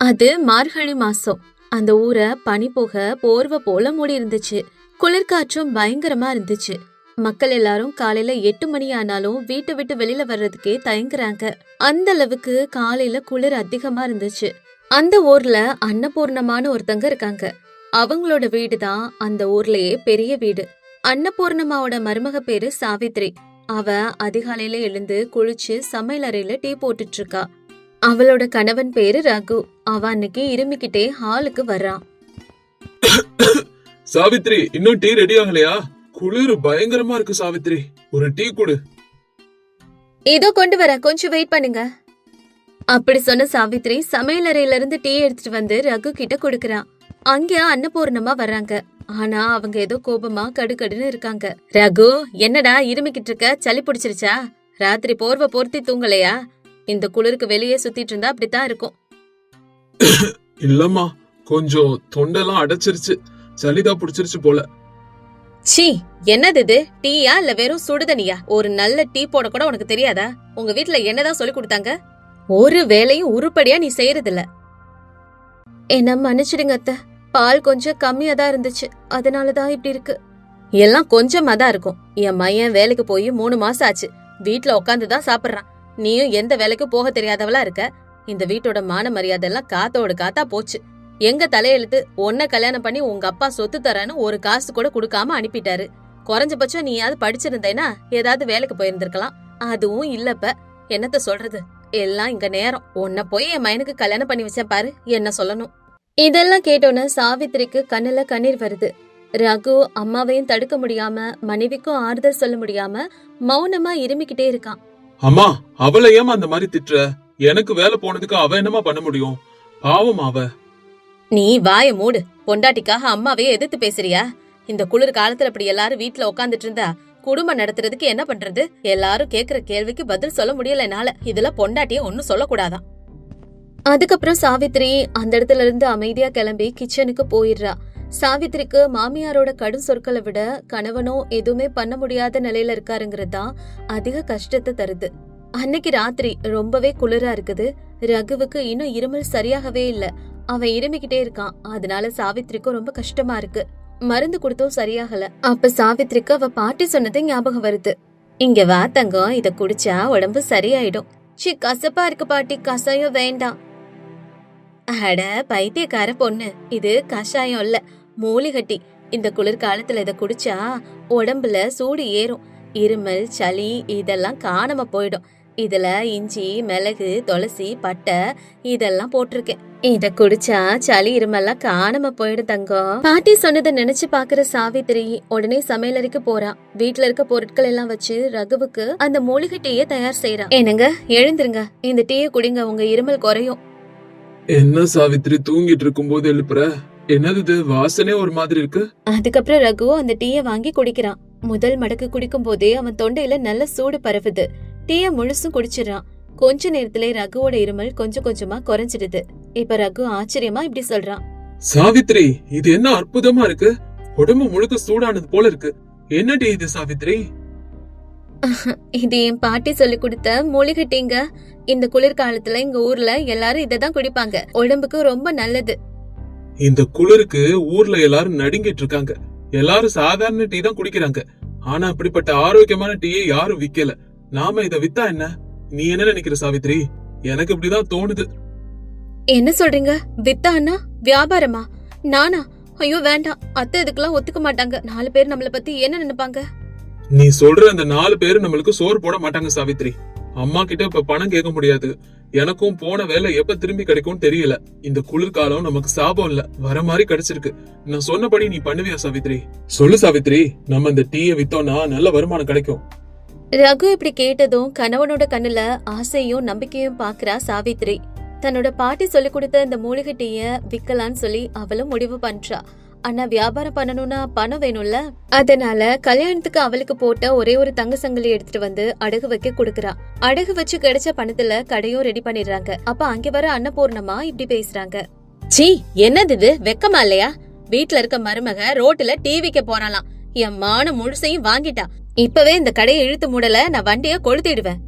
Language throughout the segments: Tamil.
அது மார்கழி மாசம். அந்த ஊரை பனி போக போர்வை போல மூடி இருந்துச்சு. குளிர்காற்றும் பயங்கரமா இருந்துச்சு. மக்கள் எல்லாரும் காலையில 8 மணி ஆனாலும் வீட்டை விட்டு வெளியில வர்றதுக்கே தயங்குறாங்க. அந்த அளவுக்கு காலையில குளிர் அதிகமா இருந்துச்சு. அந்த ஊர்ல அன்னபூர்ணமான ஒருத்தங்க இருக்காங்க. அவங்களோட வீடுதான் அந்த ஊர்லயே பெரிய வீடு. அன்னபூர்ணமாவோட மருமக பேரு சாவித்ரி. அவ அதிகாலையில எழுந்து குளிச்சு சமையல் அறையில டீ போட்டுட்டு இருக்கா. அவளோட கணவன் பேரு ரகு. அவ அன்னைக்கு இருமிக்கிட்டே ஹாலுக்கு வர்றான். சாவித்ரி, இன்னும் டீ ரெடி ஆகலையா? குளிர் பயங்கரமா இருக்கு சாவித்ரி, ஒரு டீ குடு. இதோ கொண்டு வர, கொஞ்சம் வெயிட் பண்ணுங்க. அப்படி சொன்ன சாவித்ரி சமையல் அறையில இருந்து டீ எடுத்துட்டு வந்து ரகு கிட்ட கொடுக்கறான். அங்க அன்னபூர்ணமா வர்றாங்க. ஆனா அவங்க ஏதோ கோபமா கடுகடுன்னு இருக்காங்க. ரகு, என்னடா இருமிக்கிட்டு இருக்க? சளி பிடிச்சிருச்சா? ராத்திரி போர்வை பொருத்தி தூங்கலையா? இந்த குளிருக்கு வெளியே சுத்திட்டு இருந்தா அப்படித்தான் இருக்கும். இல்லம்மா, கொஞ்சம் தொண்டெல்லாம் அடைச்சிருச்சு, சளிதா பிடிச்சிருச்சு போல. சீ, என்னது இது? டீயா இல்ல வெறும் சுடுதனியா? ஒரு நல்ல டீ போட கூட உனக்கு தெரியாதா? உங்க வீட்டுல என்னதான் சொல்லி கொடுத்தாங்க? ஒரு வேலையும் உருப்படியா நீ செய்யறது இல்ல. என்ன மன்னிச்சிடுங்க அத்தை, பால் கொஞ்சம் கம்மியா தான் இருந்துச்சு, அதனாலதான் இப்படி இருக்கு. எல்லாம் கொஞ்சமா தான் இருக்கும். என் மையன் வேலைக்கு போய் 3 மாசம் ஆச்சு, வீட்டுல உட்காந்துதான் சாப்பிடுறான். நீயும் எந்த வேலைக்கு போக தெரியாதவளா இருக்க. இந்த வீட்டோட மான மரியாதை எல்லாம் காத்தோடு காத்தா போச்சு. எங்க தலையெழுத்து உன்ன கல்யாணம் பண்ணி உங்க அப்பா சொத்து தரேன்னு ஒரு காசு கூட கொடுக்காம அனுப்பிட்டாரு. குறைஞ்சபட்சம் நீயாவது படிச்சிருந்தேனா ஏதாவது வேலைக்கு போயிருந்திருக்கலாம். அதுவும் இல்லப்ப. என்னத்த சொல்றது, எல்லாம் இங்க நேரம். உன்ன போய் என் மயனுக்கு கல்யாணம் பண்ணி வச்சேன் பாரு, என்ன சொல்லணும். இதெல்லாம் கேட்டோன்னு சாவித்திரிக்கு கண்ணுல கண்ணீர் வருது. ரகு அம்மாவையும் தடுக்க முடியாம மனைவிக்கும் ஆறுதல் சொல்ல முடியாம மௌனமா இருமிக்கிட்டே இருக்கான். அம்மா, அவளை ஏமா அந்த மாதிரி திட்டுற? எனக்கு வேலை போனதுக்கு அவ என்னமா பண்ண முடியும்? பாவம் அவ. நீ வாய மூடு. பொண்டாட்டிக்காக அம்மாவையே எதிர்த்து பேசுறியா? இந்த குளிர் காலத்துல அப்படி எல்லாரும் வீட்டுல உட்காந்துட்டு இருந்தா குடும்பம் நடத்துறதுக்கு என்ன பண்றது? எல்லாரும் கேக்குற கேள்விக்கு பதில் சொல்ல முடியல என்னால. இதுல பொண்டாட்டிய ஒன்னும் சொல்லக்கூடாதான். அதுக்கப்புறம் சாவித்ரி அந்த இடத்துல இருந்து அமைதியா கிளம்பி கிச்சனுக்கு போயிடுறா. சாவித்ரிக்கு மாமியாரோட கடும் சொற்களை விட கணவனோ எதுவுமே பண்ண முடியாத நிலையில இருக்காருங்கிறதுதான் அதிக கஷ்டத்தை தருது. அன்னைக்கு ராத்திரி ரொம்பவே குளிரா இருக்குது. ரகுவுக்கு இன்னும் இருமல் சரியாகவே இல்ல. அவன் இருமிக்கிட்டே இருக்கான். அதனால சாவித்ரிக்கும் ரொம்ப கஷ்டமா இருக்கு. மருந்து கொடுத்தும் சரியாகல. அப்ப சாவித்ரிக்கு அவ பாட்டி சொன்னது ஞாபகம் வருது. இங்க வா தங்கம், இத குடிச்சா உடம்பு சரியாயிடும். சி, கசப்பா இருக்கு பாட்டி, கசாயம் வேண்டாம். அட பைத்தியக்கார பொண்ணு, இது கஷாயம் இல்ல, மூலிகை டீ. இந்த குளிர்காலத்துல இத குடிச்சா உடம்புல சூடு ஏறும். இருமல் சளி இதெல்லாம் காணாம போயிடும். இதுல இஞ்சி, மிளகு, துளசி, பட்டை இதெல்லாம் போட்டிருக்கேன். இத குடிச்சா சளி இருமெல்லாம் காணாம போயிடும் தங்கம். பாட்டி சொன்னதை நினைச்சு பாக்குற சாவித்திரி உடனே சமையலறைக்கு போறா. வீட்டுல இருக்க பொருட்கள் எல்லாம் வச்சு ரகுவுக்கு அந்த மூலிகை டீயை தயார் செய்யறா. என்னங்க, எழுந்துருங்க, இந்த டீயை குடிங்க, உங்க இருமல் குறையும். என்ன சாவித்ரி, தூங்கிட்டு இருக்கும் போது எழுப்புற? என்னது வாசனே ஒரு மாதிரி இருக்கு? அதுக்கப்புறம் ரகு அந்த டீயை வாங்கி குடிக்கிறான். முதல் மடக்கு குடிக்கும் போதே அவன் தொண்டையில நல்ல சூடு பரவுது. டீய முழுசும் குடிச்சிடறான். கொஞ்ச நேரத்திலே ரகுவோட இருமல் கொஞ்சம் கொஞ்சமா குறைஞ்சிடுது. இப்ப ரகு ஆச்சரியமா இப்படி சொல்றான். சாவித்ரி, இது என்ன அற்புதமா இருக்கு! உடம்பு முழுக்க சூடானது போல இருக்கு. என்ன டீ இது சாவித்ரி? இது என் பாட்டி சொல்லி கொடுத்த மூலிகை டீங்க. இந்த குளிர்காலத்துல எங்க ஊர்ல எல்லாரும் இததான் குடிப்பாங்க. உடம்புக்கு ரொம்ப நல்லது. இந்த குளிருக்கு ஊர்ல எல்லாரும் நடுங்கிட்டு இருக்காங்க. எல்லாரும் சாதாரண டீ தான் குடிக்கிறாங்க. ஆனா அப்படிப்பட்ட ஆரோக்கியமான டீயை யாரும் விக்கல. நாம இத வித்தா என்ன? நீ என்ன நினைக்கிற சாவித்ரி? எனக்கு இப்படிதான் தோணுது. என்ன சொல்றீங்க? வித்தானா? வியாபாரமா? நானா? ஐயோ வேண்டாம், அத்தை இதுக்கெல்லாம் ஒத்துக்க மாட்டாங்க. 4 பேர் நம்மள பத்தி என்ன நினைப்பாங்க? நீ சொல்ற அந்த 4 பேரு நம்மளுக்கு சோறு போட மாட்டாங்க சாவித்ரி. அம்மா கிட்ட இப்ப பணம் கேட்க முடியாது. எனக்கும் போன வேலை எப்ப திரும்பி கிடைக்கும் தெரியல. இந்த குளிர்காலம் நமக்கு சாபம் இல்ல, வர மாதிரி கிடைச்சிருக்கு. நான் சொன்னபடி நீ பண்ணுவியா சாவித்ரி? சொல்லு சாவித்ரி, நம்ம இந்த டீயை வித்தோம்னா நல்ல வருமானம் கிடைக்கும். ரகு இப்படி கேட்டதும் கணவனோட கண்ணுல ஆசையும் நம்பிக்கையும் பாக்குறா சாவித்ரி. தன்னோட பாட்டி சொல்லி கொடுத்த இந்த மூலிகை டீய விக்கலான்னு சொல்லி அவளும் முடிவு பண்றா. ஆனா வியாபாரம் பண்ணணும்னா பணம் வேணும்ல. அதனால கல்யாணத்துக்கு அவளுக்கு போட்ட ஒரே ஒரு தங்க சங்கிலி எடுத்துட்டு வந்து அடகு வைக்க கொடுக்கறா. அடகு வச்சு கிடைச்ச பணத்துல கடையும் ரெடி பண்ணிடுறாங்க. அப்ப அங்க வர அன்னபூர்ணமா இப்படி பேசுறாங்க. சீ, என்னது இது? வெக்கமா இல்லையா? வீட்டுல இருக்க மருமக ரோட்டுல டிவிக்கு போறாளாம். என் மான முழுசையும் வாங்கிட்டா. இப்பவே இந்த கடையை இழுத்து மூடல, நான் வண்டிய கொளுத்திடுவேன்.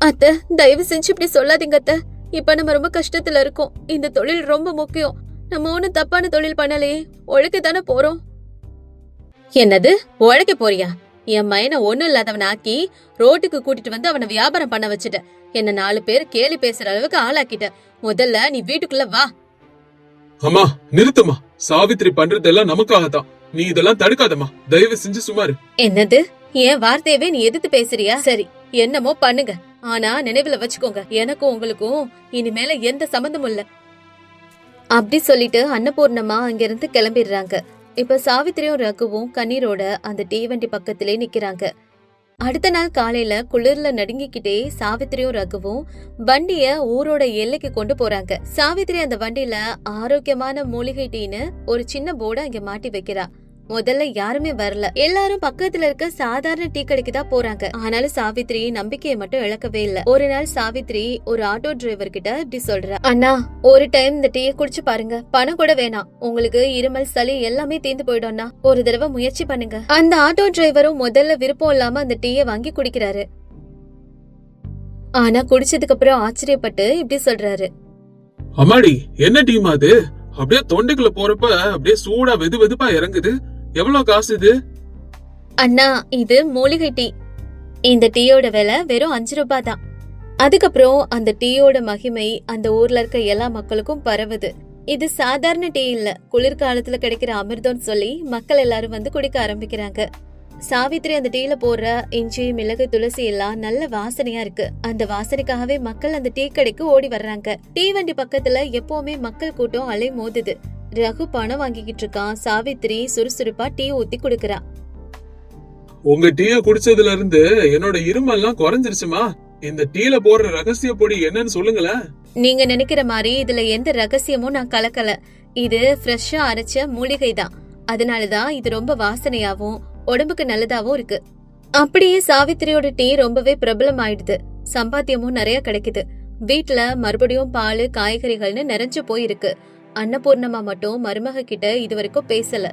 அத்தை, தயவு செஞ்சு இப்படி சொல்லாதீங்க அத்தை. இப்ப நம்ம ரொம்ப கஷ்டத்துல இருக்கோம். இந்த தொழில் ரொம்ப முக்கியம். நம்ம ஒண்ணும் தப்பான தொழில் பண்ணலையே, உழைக்க தானே போறோம். என்னது உழைக்க போறியா? என் மயனை ஒண்ணும் இல்லாதவன் ஆக்கி ரோட்டுக்கு கூட்டிட்டு வந்து அவனை வியாபாரம் பண்ண வச்சுட்ட. என்ன 4 பேர் கேலி பேசுற அளவுக்கு ஆளாக்கிட்ட. முதல்ல நீ வீட்டுக்குள்ள வா. அம்மா நிறுத்துமா, சாவித்ரி பண்றதெல்லாம் நமக்காகத்தான். நீ இதெல்லாம் தடுக்காதம்மா, தயவு செஞ்சு சுமாரு. என்னது என் வார்த்தையவே நீ எதிர்த்து பேசுறியா? சரி, என்னமோ பண்ணுங்க. ஆனா நினைவுல வச்சுக்கோங்க, எனக்கும் உங்களுக்கும் இனிமேல எந்த சம்பந்தமும் இல்ல. அப்படி சொல்லிட்டு அன்னபூர்ணமா அங்கிருந்து கிளம்பிடுறாங்க. இப்ப சாவித்திரியும் ரகுவும் கண்ணீரோட அந்த தீவண்டி பக்கத்திலே நிக்கிறாங்க. அடுத்த நாள் காலையில குளிர்ல நடுங்கிக்கிட்டே சாவித்திரியும் ரகுவும் வண்டிய ஊரோட எல்லைக்கு கொண்டு போறாங்க. சாவித்திரி அந்த வண்டியில ஆரோக்கியமான மூலிகை டீன்னு ஒரு சின்ன போர்டு அங்க மாட்டி வைக்கிறா. முதல்ல யாருமே வரல. எல்லாரும் பக்கத்துல இருக்க சாதாரண டீ கடைக்கு தான் போறாங்க. ஆனாலும் சாவித்ரி நம்பிக்கையை மட்டும் இழக்கவே இல்ல. ஒரு நாள் சாவித்ரி ஒரு ஆட்டோ டிரைவர் கிட்ட இப்படி சொல்றா, அண்ணா ஒரு டைம் இந்த டீயை குடிச்சு பாருங்க, பணம் கூட வேணாம், உங்களுக்கு இருமல் சளி எல்லாமே தீர்ந்து போயிடும்னா, ஒரு தடவை முயற்சி பண்ணுங்க. அந்த ஆட்டோ டிரைவரும் முதல்ல விருப்பம் இல்லாம அந்த டீயை வாங்கி குடிக்கிறாரு. ஆனா குடிச்சதுக்கு அப்புறம் ஆச்சரியப்பட்டு இப்படி சொல்றாரு, அம்மாடி என்ன டீமா அது? அப்படியே தொண்டைக்குள்ள போறப்ப அப்படியே சூடா வெது வெதுப்பா இறங்குது. எவ்வளவு காசு இது? அண்ணா இது மூலிகை டீ. இந்த டீயோட விலை வெறும் 5 ரூபாய் தான். அதுக்கப்புறம் அந்த டீயோட மகிமை அந்த ஊர்ல இருக்க எல்லா மக்களுக்கும் பரவுது. இது சாதாரண டீ இல்ல, குளிர்காலத்துல கிடைக்கிற அமிர்தம்னு சொல்லி மக்கள் எல்லாரும் வந்து குடிக்க ஆரம்பிக்கிறாங்க. சாவித்ரி அந்த டீல போடுற இஞ்சி மிளகு துளசி எல்லாம் நல்ல வாசனையா இருக்கு. அந்த வாசனைக்காகவே மக்கள் அந்த டீ கடைக்கு ஓடி வர்றாங்க. டீ வண்டி பக்கத்துல எப்பவுமே மக்கள் கூட்டம் அலை மோதுது. ரகு பணம் வாங்கிக்கிட்டு இருக்கான். சாவித்ரி சுறுசுறுப்பா டீ ஊத்தி குடுக்கறா. உங்க டீய குடிச்சதுல இருந்து என்னோட இருமெல்லாம் குறைஞ்சிருச்சுமா. இந்த டீல போடுற ரகசிய பொடி என்னன்னு சொல்லுங்களேன். நீங்க நினைக்கிற மாதிரி இதுல எந்த ரகசியமும் நான் கலக்கல. இது ஃப்ரெஷ்ஷா அரைச்ச மூலிகை தான். அதனாலதான் இது ரொம்ப வாசனையாவும் உடம்புக்கு நல்லதாவும் இருக்கு. அப்படியே சாவித்திரியோட டீ ரொம்பவே பிரபலம் ஆயிடுது. சம்பாத்தியமும் நிறைய கிடைக்குது. வீட்டுல மறுபடியும் பால் காய்கறிகள்னு நிறைஞ்சு போயிருக்கு. அன்னபூர்ணமா மட்டும் மருமக கிட்ட இது வரைக்கும் பேசல.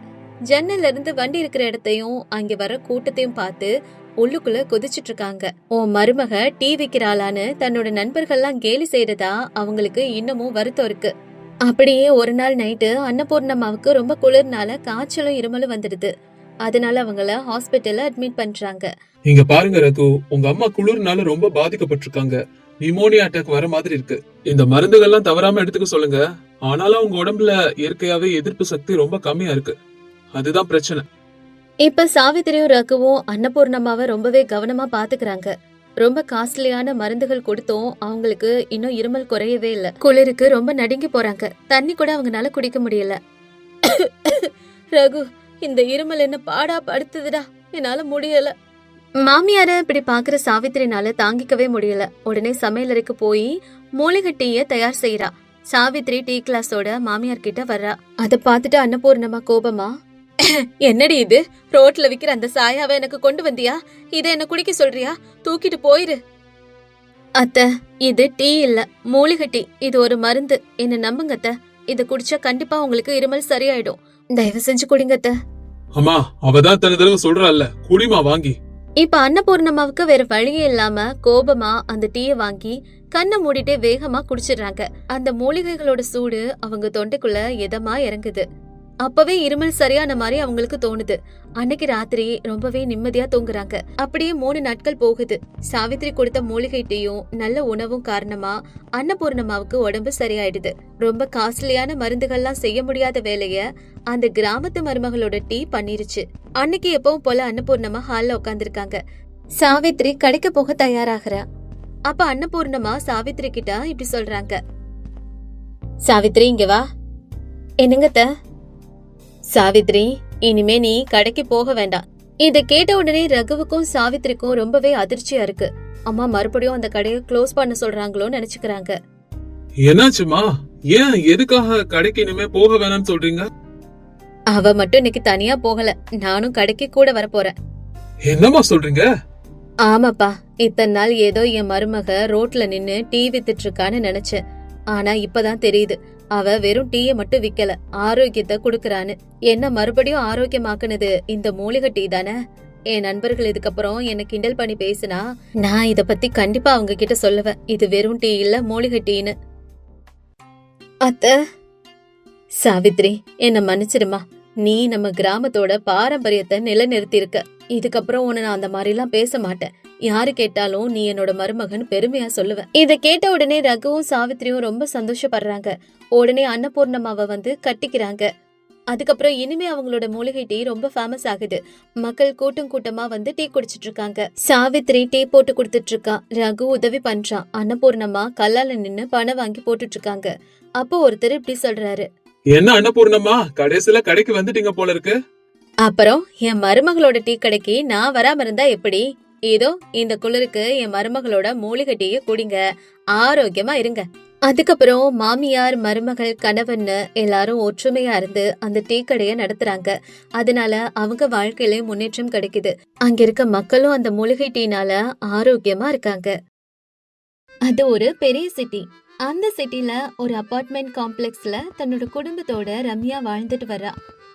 ஜன்னல்ல இருந்து வண்டி இருக்கிற இடத்தையும் அங்க வர கூட்டத்தையும் பார்த்து உள்ளுக்குள்ள கொதிச்சிட்டு இருக்காங்க. உன் மருமக டீ விக்கிறாளான்னு தன்னோட நண்பர்கள்லாம் கேலி செய்யறதா அவங்களுக்கு இன்னமும் வருத்தம் இருக்கு. அப்படியே ஒரு நாள் நைட்டு அன்னபூர்ணமாவுக்கு ரொம்ப குளிர்னால காய்ச்சலும் இருமலும் வந்துடுது. அதனால அவங்கள ஹாஸ்பிட்டல்ல அட்மிட் பண்றாங்க. இங்க பாருங்க ரகு, உங்க அம்மா குளிர்னால ரொம்ப பாதிக்கப்பட்டிருக்காங்க. நிமோனியா அட்டாக் வர மாதிரி இருக்கு. இந்த மருந்துகள்லாம் தவறாம எடுத்துக்க சொல்லுங்க. ஆனாலும் உங்க உடம்புல இயற்கையாவே எதிர்ப்பு சக்தி ரொம்ப கம்மியா இருக்கு. அதுதான் பிரச்சனை. இப்ப சாவித்திரியும் ரகுவும் அன்னபூர்ணமாவை ரொம்பவே கவனமா பாத்துக்கிறாங்க. ரொம்ப காஸ்ட்லியான மருந்துகள் கொடுத்தோம், அவங்களுக்கு இன்னும் இருமல் குறையவே இல்ல. குளிருக்கு ரொம்ப நடுங்கி போறாங்க. தண்ணி கூட அவங்கனால குடிக்க முடியல. ரகு, இந்த இருமல் என்ன பாடா படுத்துதுடா, என்னால முடியல. மாமியார இப்படி பாக்குற சாவித்திரினால தாங்கிக்கவே முடியல. உடனே சமையலறைக்கு போய் மூலிகை டீய தயார் செய்யறா. சாவித்ரி டீ கிளாஸோட மாமியார் கிட்ட வர்றா. அத பாத்துட்டு அன்னபூர்ணமா கோபமா, என்னடி இது, ரோட்ல விக்கிற அந்த சாயாவை எனக்கு கொண்டு வந்தியா? இத என்ன குடிக்க சொல்றியா? தூக்கிட்டு போயிரு. அத்தை, இது டீ இல்ல, மூலிகை டீ. இது ஒரு மருந்து, என்ன நம்புங்க அத்தை. இத குடிச்சா கண்டிப்பா உங்களுக்கு இருமல் சரியாயிடும். தயவு செஞ்சு குடிங்க அத்தை. அம்மா அவதான் தன தடவை சொல்றாள்ல, குடிமா வாங்கி. இப்ப அன்னபூர்ணமாவுக்கு வேற வழியே இல்லாம கோபமா அந்த டீய வாங்கி கண்ணை மூடிட்டே வேகமா குடிச்சிடுறாங்க. அந்த மூலிகைகளோட சூடு அவங்க தொண்டைக்குள்ள எதமா இறங்குது. அப்பவே இருமல் சரியான மாதிரி அவங்களுக்கு தோணுது. அன்னைக்கு ராத்திரி ரொம்பவே நிம்மதியா தூங்குறாங்க. அப்படியே 3 நாட்கள் போகுது. சாவித்ரி கொடுத்த மூலிகை டீயும் நல்ல உணவும் காரணமா அன்னபூர்ணமாவுக்கு உடம்பு சரியாயிடுது. ரொம்ப காஸ்ட்லியான மருந்துகள்லாம் செய்ய முடியாத வேலைய அந்த கிராமத்து மருமகளோட டீ பண்ணிருச்சு. அன்னைக்கு எப்பவும் போல அன்னபூர்ணமா ஹால்ல உட்காந்துருக்காங்க. சாவித்ரி கடைக்கு போக தயாராகிறா. அப்ப அன்னபூர்ணமா சாவித்ரி கிட்ட இப்படி சொல்றாங்க, சாவித்ரி இங்க வா. என்னங்கத்த? சாவித்ரி, இனிமே நீ கடைக்கு போக வேண்டாம். இத கேட்ட உடனே ரகுவுக்கும் சாவித்ரிக்கும் ரொம்பவே அதிர்ச்சியா இருக்கு. அம்மா மறுபடியும் அந்த கடையை க்ளோஸ் பண்ண சொல்றாங்களோன்னு நினைச்சுக்கிறாங்க. என்னாச்சுமா? ஏன் எதுக்காக கடைக்கு இனிமே போக வேணாம்னு சொல்றீங்க? அவ மட்டும் இன்னைக்கு தனியா போகல, நானும் கடைக்கு கூட வர போறேன். என்னமா சொல்றீங்க? ஆமாப்பா, இத்தனை நாள் ஏதோ என் மருமக ரோட்ல நின்னு டீ வித்துட்டு இருக்கான்னு நினைச்சேன். ஆனா இப்பதான் தெரியுது, அவ வெறும் டீய மட்டும் விக்கல, ஆரோக்கியத்தை குடுக்கறான்னு. என்ன மறுபடியும் ஆரோக்கியமாக்குனது இந்த மூலிகை டீ தானே? என் நண்பர்கள் இதுக்கப்புறம் என்ன கிண்டல் பண்ணி பேசினா நான் இத பத்தி கண்டிப்பா அவங்க கிட்ட சொல்லுவேன். இது வெறும் டீ இல்ல, மூலிகை டீன்னு. அத்த, சாவித்ரி, என்ன மன்னிச்சிடுமா. நீ நம்ம கிராமத்தோட பாரம்பரியத்தை நிலைநிறுத்தி இருக்க. இதுக்கப்புறம் உன்னை நான் அந்த மாதிரி எல்லாம் பேச மாட்டேன். யாரு கேட்டாலும் நீ என்னோட மருமகன் பெருமையா சொல்லுவேன். இத கேட்ட உடனே ரகுவும் சாவித்ரியும் ரொம்ப சந்தோஷப்படுறாங்க. உடனே அன்னபூர்ணமாவை வந்து கட்டிக்கிறாங்க. அதுக்கப்புறம் இனிமே அவங்களோட மூலிகை டீ ரொம்ப ஃபேமஸ் ஆகுது. மக்கள் கூட்டம் கூட்டமா வந்து டீ குடிச்சிட்டு இருக்காங்க. சாவித்ரி டீ போட்டு கொடுத்துட்டு இருக்கா. ரகு உதவி பண்றான். அன்னபூர்ணமா கல்லால நின்னு பணம் வாங்கி போட்டுட்டு இருக்காங்க. அப்போ ஒருத்தர் இப்படி சொல்றாரு, என்ன அன்னபூர்ணமா, கடைசியில கடைக்கு வந்துட்டீங்க போல இருக்கு. அப்புறம் என் மருமகளோட டீ கடைக்கு நான் வராம இருந்தா எப்படி? ஏதோ இந்த குளிருக்கு என் மருமகளோட மூலிகை டீயை குடிங்க, ஆரோக்கியமா இருங்க. அதுக்கப்புறம் மாமியார், மருமகள், கணவன்னு எல்லாரும் ஒற்றுமையா இருந்து அந்த டீ கடையை நடத்துறாங்க. அதனால அவங்க வாழ்க்கையில முன்னேற்றம் கிடைக்குது. அங்க இருக்க மக்களும் அந்த மூலிகை டீனால ஆரோக்கியமா இருக்காங்க. அது ஒரு பெரிய சிட்டி. அந்த சிட்டில ஒரு அபார்ட்மெண்ட் காம்ப்ளெக்ஸ்ல தன்னோட குடும்பத்தோட ரம்யா வாழ்ந்துட்டு வரா.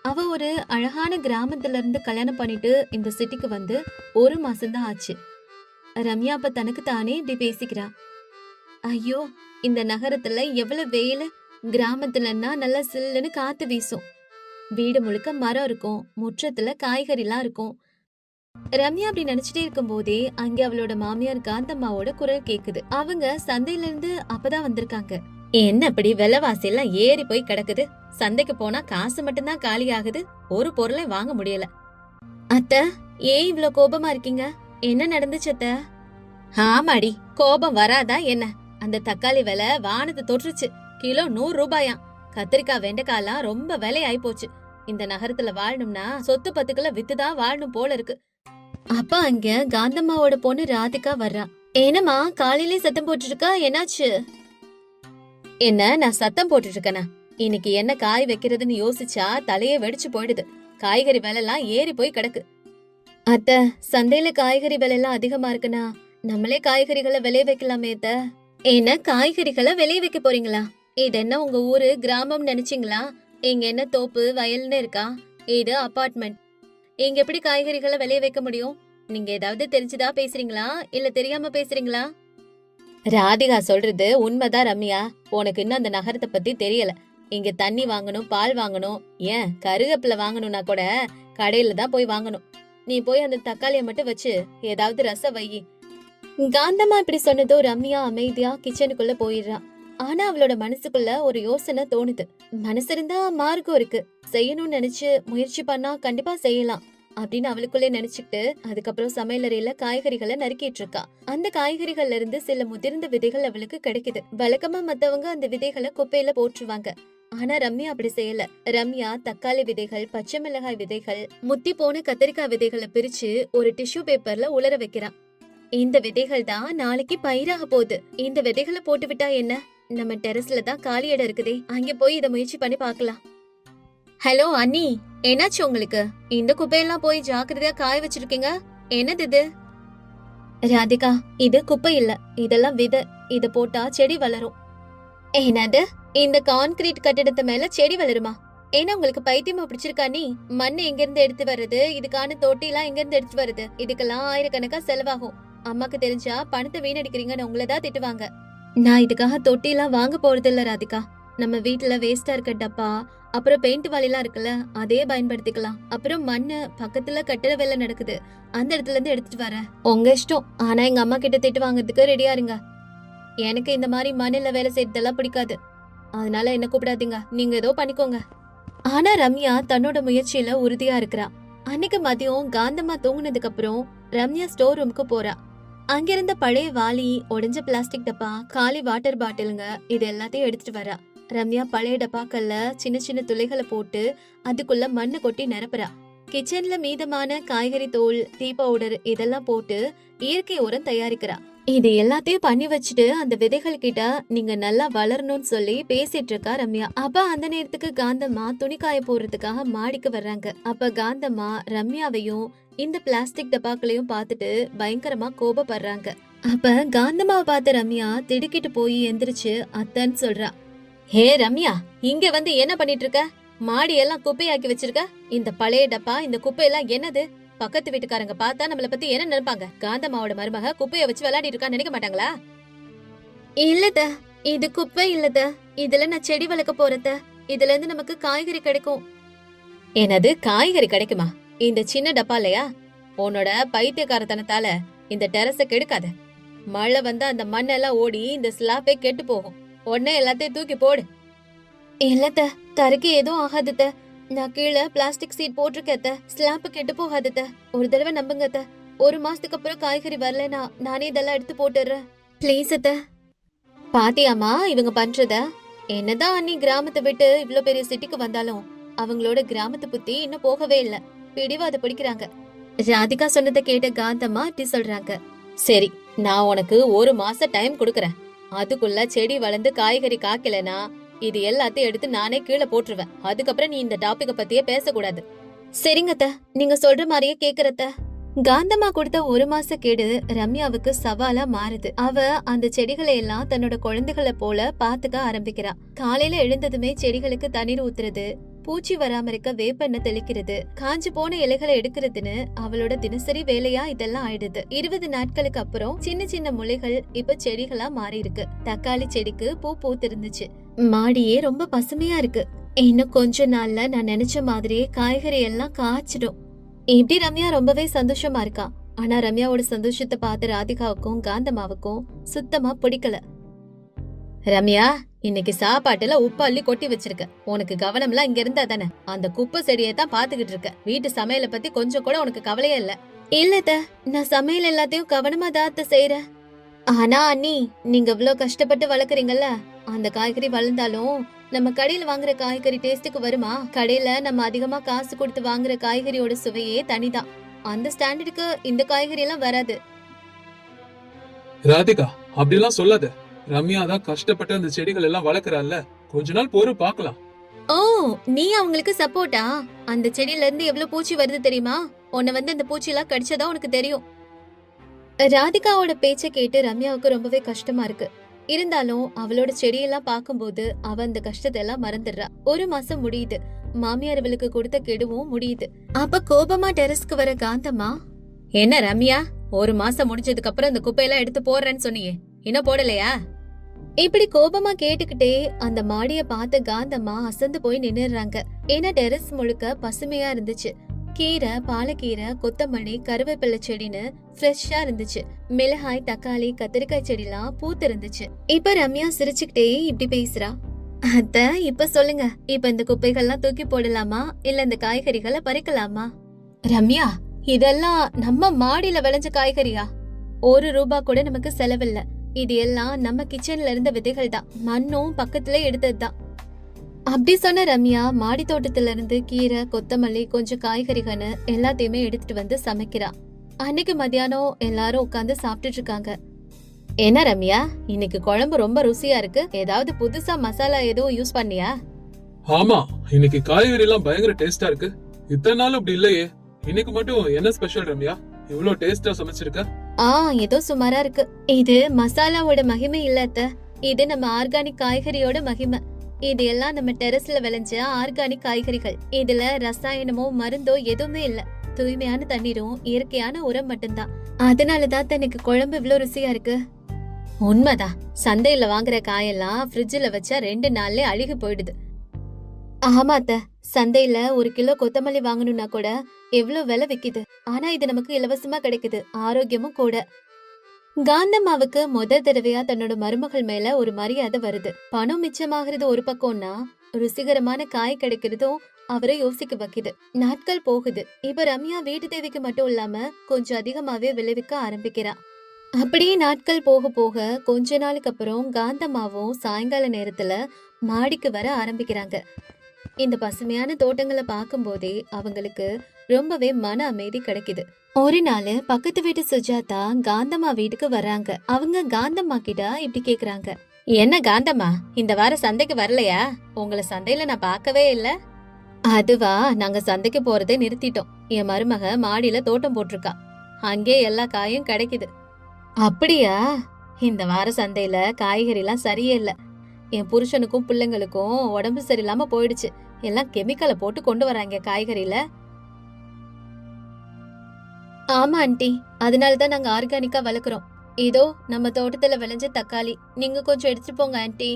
அவ ஒரு அழகான கிராமத்துல இருந்து கல்யாணம் பண்ணிட்டு இந்த சிட்டிக்கு வந்து 1 மாசம்தான் ஆச்சு. ரம்யா அப்ப தனக்கு தானே இப்படி பேசிக்கிறா, ஐயோ, இந்த நகரத்துல எவ்வளவு வெயிலு, கிராமத்துலன்னா நல்லா சில்லுன்னு காத்து வீசும். வீடு முழுக்க மரம் இருக்கும், முற்றத்துல காய்கறிலாம் இருக்கும். ரம்யா அப்படி நினைச்சிட்டே இருக்கும் போதே அங்க அவளோட மாமியார் காந்தம்மாவோட குரல் கேக்குது. அவங்க சந்தையில இருந்து அப்பதான் வந்திருக்காங்க. என்ன அப்படி விலைவாசி எல்லாம் ஏறி போய் கிடக்குது? சந்தைக்கு போனா காசு மட்டும்தான் காலி ஆகுது, ஒரு பொருளை வாங்க முடியல. அத்த, ஏன் இவ்ளோ கோபமா இருக்கீங்க? என்ன நடந்துச்சு அத்த? ஆமாடி, கோபம் வராதா என்ன? அந்த தக்காளி விலை வானத்தை தொற்றுச்சு. கிலோ 100 ரூபாயாம். கத்திரிக்காய், வெண்டைக்காய்லாம் ரொம்ப விலை ஆயி போச்சு. இந்த நகரத்துல வாழணும்னா சொத்து பத்துக்களை வித்துதான் வாழணும் போல இருக்கு. அப்ப அங்க காந்தம்மாவோட பொண்ணு ராதிகா வர்றா. என்னம்மா காலையிலே சத்தம் போட்டுட்டு இருக்கா, என்னாச்சு? என்ன நான் சத்தம் போட்டுட்டு இருக்கேனா? இன்னைக்கு என்ன காய் வைக்கிறதுன்னு யோசிச்சா தலையே வெடிச்சு போயிடுது. காய்கறி விலை எல்லாம் ஏறி போய் கிடக்கு. அத்த, சந்தையில காய்கறி விலை எல்லாம் அதிகமா இருக்குன்னா நம்மளே காய்கறிகளை விளைய வைக்கலாமே அத்த. என்ன காய்கறிகளை விளைய வைக்க போறீங்களா? இது என்ன உங்க ஊரு கிராமம் நினைச்சீங்களா? இங்க என்ன தோப்பு வயல்னு இருக்கா? இது அபார்ட்மெண்ட். இங்க எப்படி காய்கறிகளை விளைய வைக்க முடியும்? நீங்க ஏதாவது தெரிஞ்சுதா பேசுறீங்களா இல்ல தெரியாம பேசுறீங்களா? ராதிகா சொல்றது உண்மைதான் ரம்யா. உனக்கு இன்னும் அந்த நகரத்தை பத்தி தெரியல. இங்க தண்ணி வாங்கணும், பால் வாங்கணும், ஏன் கருவேப்பிலை வாங்கணும்னா கூட கடையில தான் போய் வாங்கணும். நீ போய் அந்த தக்காளியை மட்டும் வச்சு ஏதாவது ரசம் வை. காந்தம்மா இப்படி சொன்னதோ ரம்யா அமைதியா கிச்சனுக்குள்ள போயிடுறா. ஆனா அவளோட மனசுக்குள்ள ஒரு யோசனை தோணுது. மனசு இருந்தா மார்க்கம் இருக்கு, செய்யணும்னு நினைச்சு முயற்சி பண்ணா கண்டிப்பா செய்யலாம் அப்படின்னு அவளுக்குள்ளே நினைச்சுக்கிட்டு அதுக்கப்புறம் சமையலறையில காய்கறிகளை நறுக்கிட்டு இருக்கா. அந்த காய்கறிகள்ல இருந்து சில முதிர்ந்த விதைகள் அவளுக்கு கிடைக்குது. வழக்கமா மத்தவங்க அந்த விதைகளை குப்பையில போட்டுருவாங்க. ஆனா ரம்யா அப்படி செய்யல. ரம்யா தக்காளி விதைகள், பச்சை மிளகாய் விதைகள், முத்தி போன கத்திரிக்காய் விதைகளை பிரிச்சு ஒரு டிஷ்யூ பேப்பர்ல உலர வைக்கிறா. இந்த விதைகள் தான் நாளைக்கு பயிராக போகுது. இந்த விதைகளை போட்டு விட்டா என்ன, நம்ம டெரஸ்ல தான் காலி இடம் இருக்குதே, அங்க போய் இத முயற்சி பண்ணி பார்க்கலாம். ஹலோ அண்ணி, என்னாச்சு உங்களுக்கு? இந்த குப்பையெல்லாம் போய் ஜாக்கிரதையா காய வச்சிருக்கீங்க, என்னது இது? ராதிகா, இது குப்பை இல்ல, இதெல்லாம் விதை. இத போட்டா செடி வளரும். என்னது, இந்த கான்கிரீட் கட்டிடத்து மேல செடி வளருமா? ஏன்னா உங்களுக்கு பைத்தியமா பிடிச்சிருக்கா? நீ மண்ணு எங்க இருந்து எடுத்து வருது, இதுக்கான தொட்டி எல்லாம் எங்க இருந்து எடுத்து வருது? இதுக்கெல்லாம் ஆயிரக்கணக்கா செலவாகும். அம்மாக்கு தெரிஞ்சா பணத்தை வீணடிக்கிறீங்கன்னு உங்களதான் திட்டுவாங்க. நான் இதுக்காக தொட்டி எல்லாம் வாங்க போறது இல்ல ராதிகா. நம்ம வீட்டுல வேஸ்டா இருக்க டப்பா, அப்புறம் பெயிண்ட் வாலிலாம் இருக்குல்ல, அதே பயன்படுத்திக்கலாம். அப்புறம் மண்ணு பக்கத்துல கட்டட வேலை நடக்குது, அந்த இடத்துல இருந்து எடுத்துட்டு வரேன். உங்க இஷ்டம். ஆனா எங்க அம்மா கிட்ட திட்டு வாங்குறதுக்கு ரெடியா இருங்க. எனக்கு இந்த மாதிரி மண்ணுல வேலை செய்யறதெல்லாம் பிடிக்காது. அதனால என்ன கூப்பிடாதீங்க, நீங்க ஏதோ பண்ணிக்கோங்க. ஆனா ரம்யா தன்னோட முயற்சியில உறுதியா இருக்கிறா. அன்னைக்கு மதியம் காந்தம்மா தூங்குனதுக்கு அப்புறம் ரம்யா ஸ்டோர் ரூமுக்கு போறா. அங்கிருந்த பழைய வாளி, உடைஞ்ச பிளாஸ்டிக் டப்பா, காலி வாட்டர் பாட்டிலுங்க, இது எல்லாத்தையும் எடுத்துட்டு வரா. ரம்யா பழைய டப்பாக்கல்ல சின்ன சின்ன துளைகளை போட்டு அதுக்குள்ள மண்ணு கொட்டி நிரப்புறா. கிச்சன்ல மீதமான காய்கறி தோல், டீ பவுடர் இதெல்லாம் போட்டு இயற்கை உரம் தயாரிக்கிறா. இது எல்லாத்தையும் பண்ணி வச்சுட்டு அந்த விதைகள் கிட்ட நீங்க நல்லா வளரணும்னு சொல்லி பேசிட்டு இருக்கா ரம்யா. அப்ப அந்த நேரத்துக்கு காந்தம்மா துணிக்காய போடுறதுக்காக மாடிக்கு வர்றாங்க. அப்ப காந்தம்மா ரம்யாவையும் இந்த பிளாஸ்டிக் டப்பாக்களையும் பார்த்துட்டு பயங்கரமா கோபப்படுறாங்க. அப்ப காந்தம்மாவை பார்த்த ரம்யா திடுக்கிட்டு போய் எந்திரிச்சு அத்தன்னு சொல்றா. ஹே ரம்யா, இங்க வந்து என்ன பண்ணிட்டு இருக்க? மாடி எல்லாம் குப்பையாக்கி வச்சிருக்க. இந்த பழைய டப்பா, இந்த குப்பையெல்லாம் என்னது? பக்கத்து வீட்டுக்காரங்க பார்த்தா நம்மள பத்தி என்ன நினைப்பாங்க? காந்தம்மாவோட மருமக குப்பைய வச்சு விளையாடிட்டு இருக்கான்னு நினைக்க மாட்டாங்களா? இல்லத, இது குப்பை இல்லத. இதுல நான் செடி வளர்க்க போறத. இதுல இருந்து நமக்கு காய்கறி கிடைக்கும். என்னது காய்கறி கிடைக்குமா? இந்த சின்ன டப்பாலையா? உன்னோட பைத்தியக்காரத்தனத்தால இந்த டெரஸ கெடுக்காத. மழை வந்தா அந்த மண்ணெல்லாம் ஓடி இந்த ஸ்லாப்பே கெட்டு போகும். உடனே எல்லாத்தையும் தூக்கி போடு. இல்லத்த, தரைக்கு எதுவும் ஆகாதத. நான் கீழே பிளாஸ்டிக் சீட் போட்டிருக்கேத்த. ஸ்லாப் கெட்டு போகாதத. ஒரு தடவை நம்புங்கத்த. 1 மாசத்துக்கு அப்புறம் காய்கறி வரலனா நானே இதெல்லாம் எடுத்து போட்டுறேன். ப்ளீஸ் அத்த. பாத்தியாமா இவங்க பண்றத? என்னதான் அண்ணி கிராமத்தை விட்டு இவ்ளோ பெரிய சிட்டிக்கு வந்தாலும் அவங்களோட கிராமத்து புத்தி இன்னும் போகவே இல்ல. பிடிவாத பிடிக்கிறாங்க. ராதிகா சொன்னதை கேட்ட காந்தம்மா இப்படி சொல்றாங்க. சரி, நான் உனக்கு 1 மாசம் டைம் கொடுக்கறேன். அதுக்குள்ள செடி வளர்ந்து காய்கறி காக்கலனா இது எல்லாத்தையும் எடுத்து நானே கீழே போட்டுருவேன். அதுக்கப்புறம் நீ இந்த டாபிக்க பத்தியே பேசக்கூடாது. சரிங்கத்த, நீங்க சொல்ற மாதிரியே கேக்குறத. காந்தம்மா கொடுத்த 1 மாச கேடு ரம்யாவுக்கு சவாலா மாறுது. அவ அந்த செடிகளை எல்லாம் தன்னோட குழந்தைகளை போல பாத்துக்க ஆரம்பிக்கிறா. காலையில எழுந்ததுமே செடிகளுக்கு தண்ணீர் ஊத்துறது, பூச்சி வராம இருக்க வேப்பெண்ணெய் தெளிக்கிறது, காஞ்சு போன இலைகளை எடுக்கிறதுன்னு அவளோட தினசரி வேலையா இதெல்லாம் ஆயிடுது. 20 நாட்களுக்கு அப்புறம் சின்ன சின்ன முளைகள் இப்ப செடிகளா மாறி இருக்கு. தக்காளி செடிக்கு பூ பூத்திருந்துச்சு. மாடியே ரொம்ப பசுமையா இருக்கு. இன்னும் கொஞ்ச நாள்ல நான் நினைச்ச மாதிரியே காய்கறி எல்லாம் காய்ச்சிடும். இப்படி ரம்யா ரொம்பவே சந்தோஷமா இருக்கா. ஆனா ரம்யாவோட சந்தோஷத்தை பார்த்து ராதிகாவுக்கும் காந்தம்மாவுக்கும் சுத்தமா பிடிக்கல. ரம்யா, இன்னைக்கு சாப்பாட்டுல உப்பு அள்ளி கொட்டி வச்சிருக்க. உனக்கு கவனம்லாம் இங்க இருந்தா தானே? அந்த குப்பை செடியை தான் பாத்துக்கிட்டு இருக்க. வீட்டு சமையலை பத்தி கொஞ்சம் கூட உனக்கு கவலையே இல்ல. இல்லத, நான் சமையல் எல்லாத்தையும் கவனமா தான் செய்யறேன். ஆனா அண்ணி, நீங்க இவ்வளவு கஷ்டப்பட்டு வளர்க்குறீங்கல்ல, அந்த காய்கறி வளர்ந்தாலும் நம்ம கடையில வாங்குற காய்கறி டேஸ்டுக்கு வருமா? கடையில நம்ம அதிகமா காசு கொடுத்து வாங்குற காய்கறியோட சுவையே தனிதான். அந்த ஸ்டாண்டர்டுக்கு இந்த காய்கறி எல்லாம் வராது. ராதிகா, அப்படிலாம் சொல்லாத. ரம்யா தான் கஷ்டப்பட்டு அந்த செடிகள் எல்லாம் வளர்க்கறாள்ல. கொஞ்ச நாள் பொறு பார்க்கலாம். ஓ, நீ அவங்களுக்கு சப்போர்ட்டா? அந்த செடியில இருந்து எவ்வளவு பூச்சி வருது தெரியுமா? உன்னை வந்து அந்த பூச்சி எல்லாம் கடிச்சதா உனக்கு தெரியும். ராதிகாவோட பேச்ச கேட்டு ரம்யாவுக்கு ரொம்பவே கஷ்டமா இருக்கு. இருந்தாலும் அவளோட செடியெல்லாம் பாக்கும்போது அவ அந்த கஷ்டத்தை எல்லாம் மறந்துடுறா. 1 மாசம் முடியுது. மாமியார் அவளுக்கு கொடுத்த கெடுவும் முடியுது. அப்ப கோபமா டெரஸ்க்கு வர காந்தம்மா, என்ன ரம்யா, 1 மாசம் முடிஞ்சதுக்கு அப்புறம் இந்த குப்பையெல்லாம் எடுத்து போடுறேன்னு சொன்னியே, இன்னும் போடலையா? இப்படி கோபமா கேட்டுக்கிட்டே அந்த மாடிய பார்த்த காந்தம்மா அசந்து போய் நின்னுறாங்க. ஏன்னா டெரஸ் முழுக்க பசுமையா இருந்துச்சு. கீரை, பாலக்கீரை, கொத்தமல்லி, கருவேப்பிலை செடின்னு ஃப்ரெஷ்ஷா இருந்துச்சு. மிளகாய், தக்காளி, கத்திரிக்காய் செடிலாம் பூத்து இருந்துச்சு. இப்ப ரம்யா சிரிச்சுக்கிட்டே இப்படி பேசுறா. அத்த, இப்ப சொல்லுங்க, இப்ப இந்த குப்பைகள்லாம் தூக்கி போடலாமா இல்ல இந்த காய்கறிகளை பறிக்கலாமா? ரம்யா, இதெல்லாம் நம்ம மாடியில விளைஞ்ச காய்கறியா? 1 ரூபா கூட நமக்கு செலவில்ல. இது எல்லாம் நம்ம கிச்சன்ல இருந்த விதைகள் தான். மண்ணும் பக்கத்துல எடுத்ததுதான். அப்படி சொன்ன ரம்யா மாடி தோட்டத்துல இருந்து கீரை, கொத்தமல்லி, கொஞ்சம் காய்கறிகன்னு எல்லாத்தையுமே எடுத்துட்டு வந்து சமைக்கிறா. அன்னைக்கு மத்தியானம் எல்லாரும் உட்கார்ந்து சாப்பிட்டுட்டு இருக்காங்க. என்ன ரம்யா, இன்னைக்கு குழம்பு ரொம்ப ருசியா இருக்கு. ஏதாவது புதுசா மசாலா எதுவும் யூஸ் பண்ணியா? ஆமா, இன்னைக்கு காய்கறி எல்லாம் பயங்கர டேஸ்டா இருக்கு. இத்தனை நாள் அப்படி இல்லையே. இன்னைக்கு மட்டும் என்ன ஸ்பெஷல் ரம்யா? இவ்வளவு டேஸ்டா சமைச்சிருக்க? ஏதோ சுமாரா இருக்கு. இது மசாலாவோட மகிமை இல்ல அத்த. இது நம்ம ஆர்கானிக் காய்கறியோட மகிமை. இது எல்லாம் நம்ம டெரஸ்ல விளைஞ்ச ஆர்கானிக் காய்கறிகள். இதுல ரசாயனமோ மருந்தோ எதுவுமே இல்ல. தூய்மையான தண்ணீரும் இயற்கையான உரம் மட்டும்தான். அதனாலதான் எனக்கு குழம்பு இவ்வளவு ருசியா இருக்கு. உண்மைதான். சந்தையில வாங்குற காயெல்லாம் ஃப்ரிட்ஜ்ல வச்சா 2 நாள்ல அழுகி போயிடுது. ஆமா அத்த, சந்தையில 1 கிலோ கொத்தமல்லி வாங்கணும்னா கூட எவ்வளவு விலை விக்குது. ஆனா இது நமக்கு இலவசமா கிடைக்குது. ஆரோக்கியமும் கூட. காந்தம்மாவுக்கு முதல் தடவையா தன்னோட மருமகள் மேல ஒரு மரியாதை வருது. பணம் மிச்சமாகிறது ஒரு பக்கம்னா, ருசிகரமான காய் கிடைக்கிறதும் அவரை யோசிக்க வைக்குது. நாட்கள் போகுது. இப்ப ரம்யா வீட்டு தேவைக்கு மட்டும் இல்லாம கொஞ்சம் அதிகமாவே விளைவிக்க ஆரம்பிக்கிறா. அப்படியே நாட்கள் போக போக கொஞ்ச நாளுக்கு அப்புறம் காந்தம்மாவும் சாயங்கால நேரத்துல மாடிக்கு வர ஆரம்பிக்கிறாங்க. இந்த பசுமையான தோட்டங்களை பார்க்கும் போதே அவங்களுக்கு ரொம்பவே மன அமைதி கிடைக்குது. ஒரு நாள் பக்கத்து வீட்டு சுஜாதா காந்தம்மா வீட்டுக்கு வர்றாங்க. அவங்க காந்தம்மா கிட்ட இப்படி கேக்குறாங்க. என்ன காந்தம்மா, இந்த வாரம் சந்தைக்கு வரலையா? உங்களை சந்தையில நான் பார்க்கவே இல்ல. அதுவா, நாங்க சந்தைக்கு போறதே நிறுத்திட்டோம். என் மருமக மாடியில தோட்டம் போட்டிருக்கா. அங்கே எல்லா காயும் கிடைக்குது. அப்படியா? இந்த வார சந்தையில காய்கறி எல்லாம் சரியே இல்ல. என் புருஷனுக்கும் பிள்ளைங்களுக்கும் உடம்பு சரியில்லாம போயிடுச்சு. எல்லாம் கெமிக்கலை போட்டு கொண்டு வராங்க காய்கறியில. ஆமா ஆண்டி, அதனாலதான் நாங்க ஆர்கானிக்கா வளர்க்குறோம். இதோ நம்ம தோட்டத்துல விளைஞ்ச தக்காளி, நீங்க கொஞ்சம் எடுத்துட்டு போங்க ஆண்டி.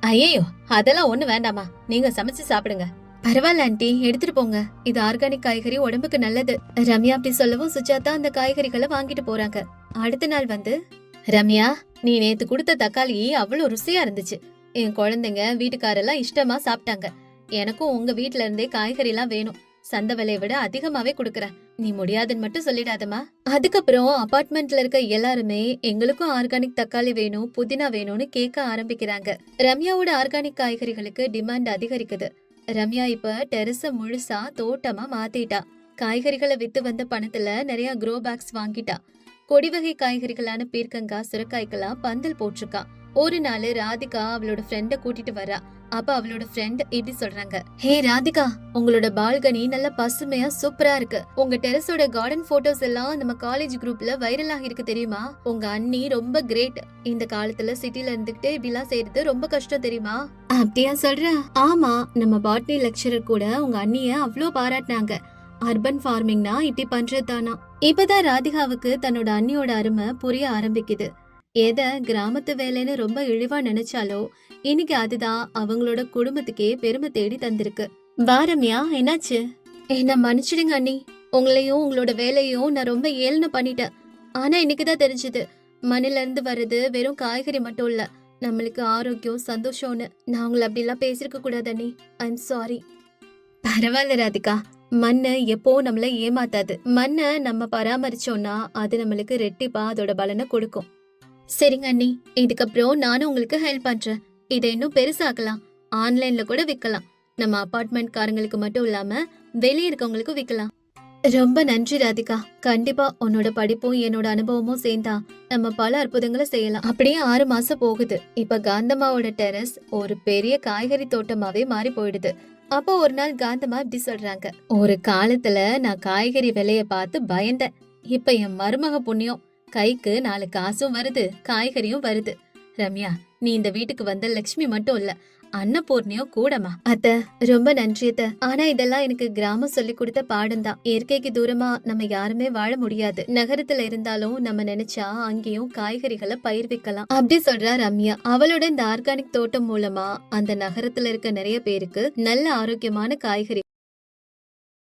ஐயோ, அதெல்லாம் ஒண்ணு வேண்டாமா, நீங்க சமைச்சு சாப்பிடுங்க. பரவாயில்ல ஆண்டி, எடுத்துட்டு போங்க. இது ஆர்கானிக் காய்கறி, உடம்புக்கு நல்லது. ரம்யா அப்படி சொல்லவும் சுஜாதா அந்த காய்கறிகளை வாங்கிட்டு போறாங்க. அடுத்த நாள் வந்து, ரம்யா, நீ நேத்து கொடுத்த தக்காளி அவ்வளவு ருசியா இருந்துச்சு. என் குழந்தைங்க வீட்டுக்காரெல்லாம் இஷ்டமா சாப்பிட்டாங்க. எனக்கும் உங்க வீட்ல இருந்தே காய்கறி எல்லாம் வேணும். சந்தை விலையை விட அதிகமாவே குடுக்கறேன். நீ முடியாதுன்னு மட்டும் சொல்லிடாதமா. அதுக்கப்புறம் அபார்ட்மெண்ட்ல இருக்க எல்லாருமே எங்களுக்கும் ஆர்கானிக் தக்காளி வேணும், புதினா வேணும்னு கேட்க ஆரம்பிக்கிறாங்க. ரம்யாவோட ஆர்கானிக் காய்கறிகளுக்கு டிமாண்ட் அதிகரிக்குது. ரம்யா இப்ப டெரஸ முழுசா தோட்டமா மாத்திட்டா. காய்கறிகளை வித்து வந்த பணத்துல நிறைய க்ரோ பேக்ஸ் வாங்கிட்டா. கொடி வகை காய்கறிகளான பீர்க்கங்காய், சுரக்காய்க்கெல்லாம் பந்தல் போட்டிருக்கா. ஒரு நாள் ராதிகா அவளோட ஃப்ரெண்ட கூட்டிட்டு வரா. அப்ப அவளோட ஃப்ரெண்ட் இப்படி சொல்றாங்க, ஹே ராதிகா, உங்களோட பால்கனி நல்ல பசுமையா சூப்பரா இருக்கு. உங்க டெரஸோட கார்டன் போட்டோஸ் எல்லாம் நம்ம காலேஜ் குரூப்ல வைரல் ஆகிருக்கு தெரியுமா? உங்க அண்ணி ரொம்ப கிரேட். இந்த காலத்துல சிட்டில இருந்துகிட்டு இப்படி எல்லாம் செய்யறது ரொம்ப கஷ்டம் தெரியுமா? அப்படியா சொல்ற? ஆமா, நம்ம பாட்னி லெக்சரர் கூட உங்க அண்ணிய அவ்ளோ பாராட்டினாங்க. அர்பன் ஃபார்மிங்னா இப்படி பண்றதுதானா? இப்பதான் ராதிகாவுக்கு தன்னோட அண்ணியோட அருமை புரிய ஆரம்பிக்குது. எத கிராமத்து வேலைன்னு ரொம்ப இழிவா நினைச்சாலோ இன்னைக்கு அதுதான் அவங்களோட குடும்பத்துக்கே பெருமை தேடி தந்திருக்கு. வாரம்யா, என்னாச்சு? என்ன மன்னிச்சிடுங்க அண்ணி, உங்களையும் உங்களோட வேலையும் நான் ரொம்ப ஏளன பண்ணிட்டேன். ஆனா இன்னைக்குதான் தெரிஞ்சது, மண்ணில இருந்து வர்றது வெறும் காய்கறி மட்டும் இல்ல, நம்மளுக்கு ஆரோக்கியம் சந்தோஷம்னு. நான் உங்களை அப்படி எல்லாம் பேசிருக்க கூடாது அண்ணி. I'm sorry. பரவாயில்ல ராதிகா, மண்ணு எப்போ நம்மள ஏமாத்தாது. மண்ணை நம்ம பராமரிச்சோம்னா அது நம்மளுக்கு ரெட்டிப்பா அதோட பலனை கொடுக்கும். சரிங்க அண்ணி, இதுக்கப்புறம் நானும் உங்களுக்கு ஹெல்ப் பண்றேன். இதை இன்னும் பெருசாக்கலாம். ஆன்லைன்ல கூட விக்கலாம். நம்ம அபார்ட்மெண்ட் காரங்களுக்கு மட்டும் இல்லாம வெளியே இருக்கவங்களுக்கும் விக்கலாம். ரொம்ப நன்றி ராதிகா. கண்டிப்பா உன்னோட படிப்பும் என்னோட அனுபவமும் சேர்ந்தா நம்ம பல அற்புதங்களை செய்யலாம். அப்படியே 6 மாசம் போகுது. இப்ப காந்தம்மாவோட டெரஸ் ஒரு பெரிய காய்கறி தோட்டமாவே மாறி போயிடுது. அப்போ ஒரு நாள் காந்தம்மா இப்படி சொல்றாங்க, ஒரு காலத்துல நான் காய்கறி விலைய பார்த்து பயந்தேன். இப்ப என் மருமக புண்ணியம், கைக்கு 4 காசும் வருது, காய்கறியும் வருது. ரம்யா, நீ இந்த வீட்டுக்கு வந்த லட்சுமி மட்டும் இல்ல, அன்னபூர்ணியும் கூடமா. அத்த, ரொம்ப நன்றி அத்த. ஆனா இதெல்லாம் எனக்கு கிராமம் சொல்லி கொடுத்த பாடம் தான். இயற்கைக்கு தூரமா நம்ம யாருமே வாழ முடியாது. நகரத்துல இருந்தாலும் நம்ம நினைச்சா அங்கேயும் காய்கறிகளை பயிர்விக்கலாம். அப்படி சொல்றா ரம்யா. அவளோட இந்த ஆர்கானிக் தோட்டம் மூலமா அந்த நகரத்துல இருக்க நிறைய பேருக்கு நல்ல ஆரோக்கியமான காய்கறி